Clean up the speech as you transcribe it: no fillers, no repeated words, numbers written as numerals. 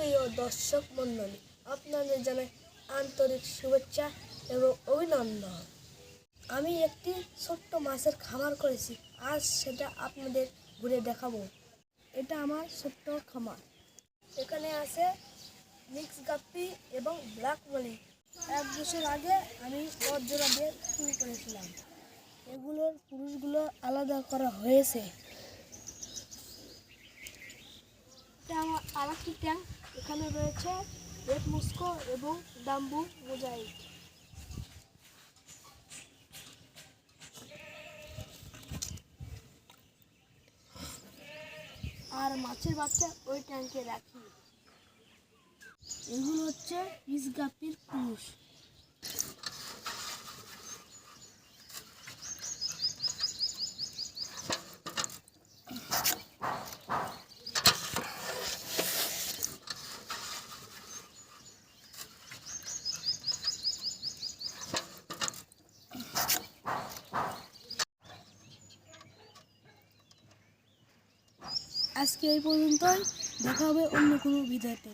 প্রিয় দর্শক মণ্ডলী, আপনাদের জানাই আন্তরিক শুভেচ্ছা এবং অভিনন্দন। আমি একটি ছোট্ট মাছের খামার করেছি, আজ সেটা আপনাদের ঘুরে দেখাবো। এটা আমার ছোট্ট খামার। এখানে আছে মিক্স গাপ্পি এবং ব্ল্যাক মলি। 1 বছর আগে আমি জোড়া দিয়ে শুরু করেছিলাম। এগুলোর পুরুষগুলো আলাদা করা হয়েছে। এটা আমার আরেকটি ট্যাঙ্ক। এখানে রয়েছে রেড মস্কো এবং ডাম্বু মোজাইক। আর মাছের বাচ্চা ওই ট্যাঙ্কে রাখি। এগুলো হচ্ছে মিক্স গাপ্পির পুরুষ। আজকে এই পর্যন্তই, দেখা হবে অন্য কোনো ভিডিওতে।